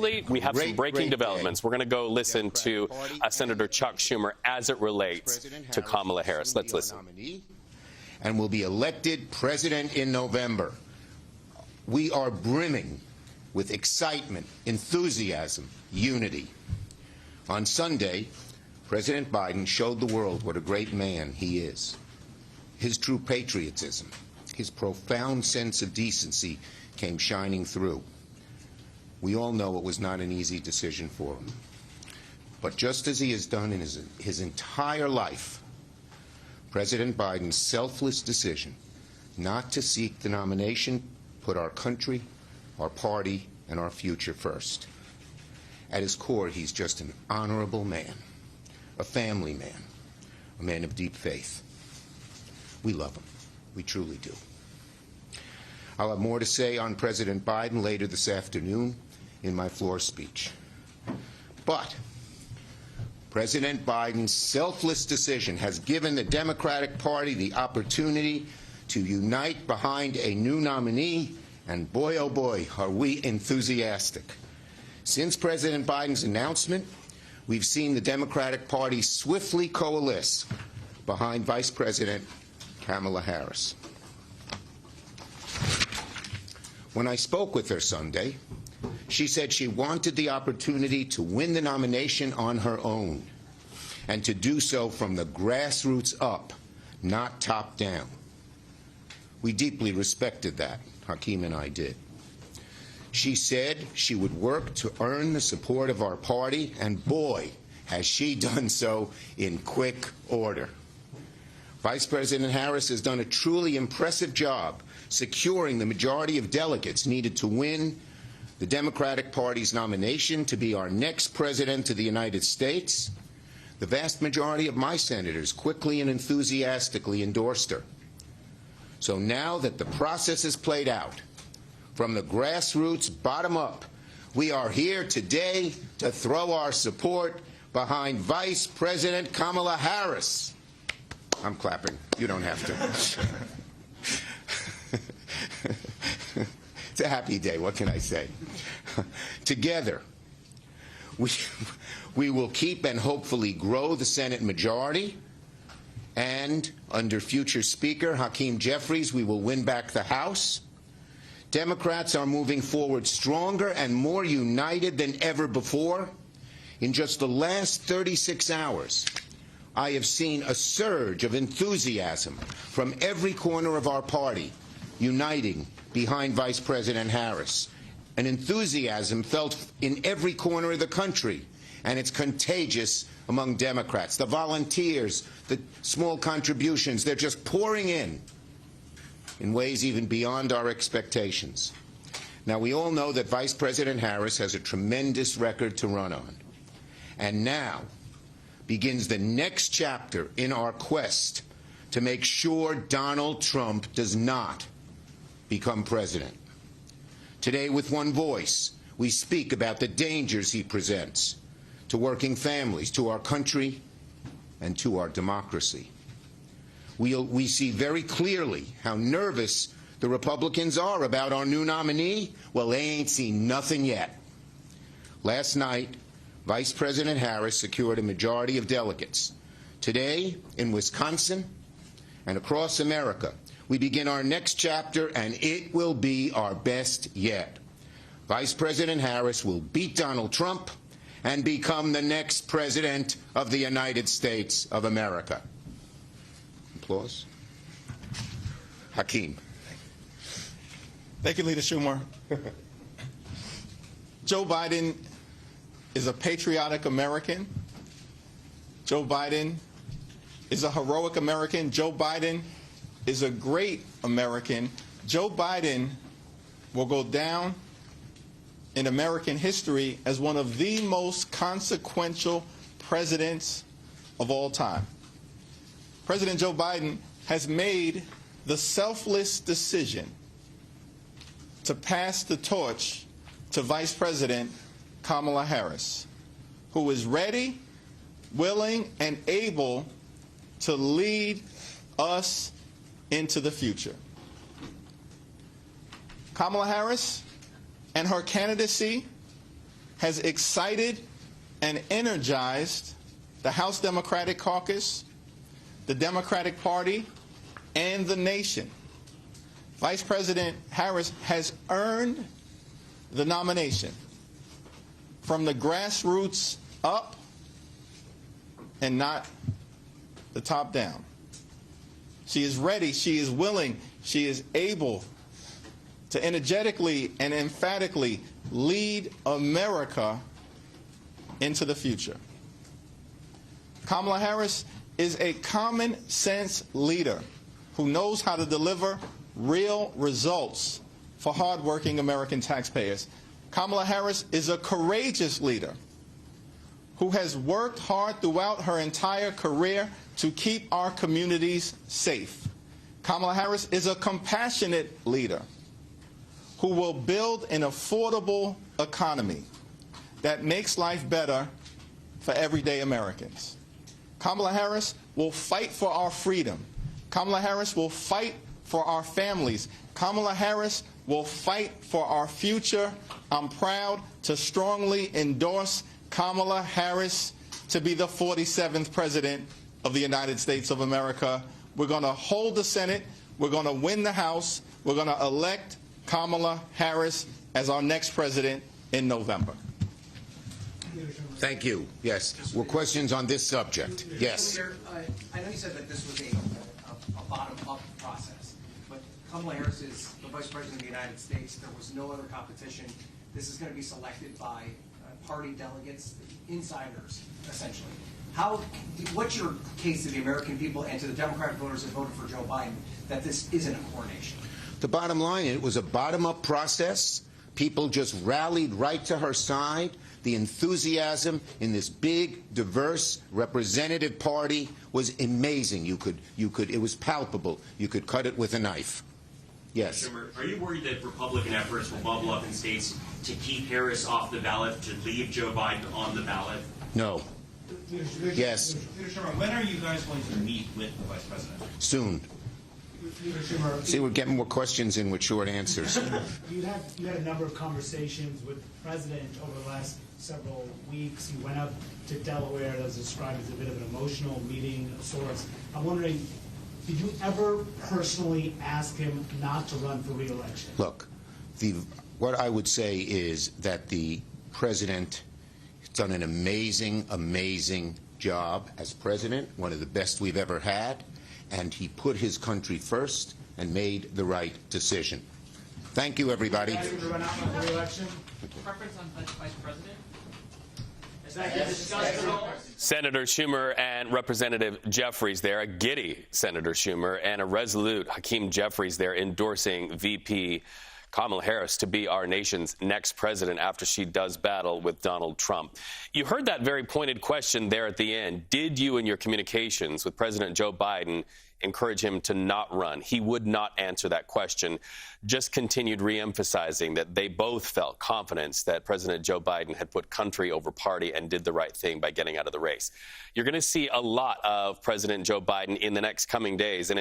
We have some breaking developments. We're going to go listen to Senator Chuck Schumer as it relates to Kamala Harris. Let's listen. And will be elected president in November. We are brimming with excitement, enthusiasm, unity. On Sunday, President Biden showed the world what a great man he is. His true patriotism, his profound sense of decency came shining through. We all know it was not an easy decision for him. But just as he has done in his entire life, President Biden's selfless decision not to seek the nomination put our country, our party, and our future first. At his core, he's just an honorable man, a family man, a man of deep faith. We love him. We truly do. I'll have more to say on President Biden later this afternoon in my floor speech. But President Biden's selfless decision has given the Democratic Party the opportunity to unite behind a new nominee, and boy, oh boy, are we enthusiastic. Since President Biden's announcement, we've seen the Democratic Party swiftly coalesce behind Vice President Kamala Harris. When I spoke with her Sunday, she said she wanted the opportunity to win the nomination on her own, and to do so from the grassroots up, not top down. We deeply respected that. Hakeem and I did. She said she would work to earn the support of our party, and boy, has she done so in quick order. Vice President Harris has done a truly impressive job securing the majority of delegates needed to win the Democratic Party's nomination to be our next president of the United States. The vast majority of my senators quickly and enthusiastically endorsed her. So now that the process is played out, from the grassroots bottom up, we are here today to throw our support behind Vice President Kamala Harris. I'm clapping. You don't have to. It's a happy day. What can I say? Together, we will keep and hopefully grow the Senate majority, and under future Speaker Hakeem Jeffries, we will win back the House. Democrats are moving forward stronger and more united than ever before. In just the last 36 hours, I have seen a surge of enthusiasm from every corner of our party uniting behind Vice President Harris. An enthusiasm felt in every corner of the country, and it's contagious among Democrats. The volunteers, the small contributions, they're just pouring in ways even beyond our expectations. Now, we all know that Vice President Harris has a tremendous record to run on. And now begins the next chapter in our quest to make sure Donald Trump does not become president. Today, with one voice, we speak about the dangers he presents to working families, to our country, and to our democracy. We see very clearly how nervous the Republicans are about our new nominee. Well, they ain't seen nothing yet. Last night, Vice President Harris secured a majority of delegates. Today, in Wisconsin and across America, we begin our next chapter, and it will be our best yet. Vice President Harris will beat Donald Trump and become the next president of the United States of America. Applause. Hakeem. Thank you, Leader Schumer. Joe Biden is a patriotic American. Joe Biden is a heroic American. Joe Biden is a great American. Joe Biden will go down in American history as one of the most consequential presidents of all time. President Joe Biden has made the selfless decision to pass the torch to Vice President Kamala Harris, who is ready, willing, and able to lead us into the future. Kamala Harris and her candidacy has excited and energized the House Democratic Caucus, the Democratic Party, and the nation. Vice President Harris has earned the nomination from the grassroots up and not the top down. She is ready, she is willing, she is able to energetically and emphatically lead America into the future. Kamala Harris is a common sense leader who knows how to deliver real results for hardworking American taxpayers. Kamala Harris is a courageous leader who has worked hard throughout her entire career to keep our communities safe. Kamala Harris is a compassionate leader who will build an affordable economy that makes life better for everyday Americans. Kamala Harris will fight for our freedom. Kamala Harris will fight for our families. Kamala Harris will fight for our future. I'm proud to strongly endorse Kamala Harris to be the 47th President of the United States of America. We're going to hold the Senate. We're going to win the House. We're going to elect Kamala Harris as our next president in November. Thank you. Yes. Well, questions on this subject? Yes. I know you said that this was a bottom-up process, but Kamala Harris is the Vice President of the United States. There was no other competition. This is going to be selected by party delegates, insiders, essentially. What's your case to the American people and to the Democratic voters that voted for Joe Biden that this isn't a coronation? The bottom line, it was a bottom-up process. People just rallied right to her side. The enthusiasm in this big, diverse, representative party was amazing. It was palpable. You could cut it with a knife. Yes. Schumer, are you worried that Republican efforts will bubble up in states to keep Harris off the ballot, to leave Joe Biden on the ballot? No. Yes. Leader Schumer, when are you guys going to meet with the Vice President? Soon. Leader Schumer, See, we're getting more questions in with short answers. You had a number of conversations with the President over the last several weeks. You went up to Delaware. That was described as a bit of an emotional meeting of sorts. I'm wondering, did you ever personally ask him not to run for re-election? Look, what I would say is that the President has done an amazing, amazing job as President, one of the best we've ever had, and he put his country first and made the right decision. Thank you, everybody. Ask him to run out for re-election? Preference on Vice President? Senator Schumer and Representative Jeffries there, a giddy Senator Schumer and a resolute Hakeem Jeffries there endorsing VP Kamala Harris to be our nation's next president after she does battle with Donald Trump. You heard that very pointed question there at the end. Did you, in your communications with President Joe Biden, encourage him to not run? He would not answer that question, just continued reemphasizing that they both felt confidence that President Joe Biden had put country over party and did the right thing by getting out of the race. You're going to see a lot of President Joe Biden in the next coming days. And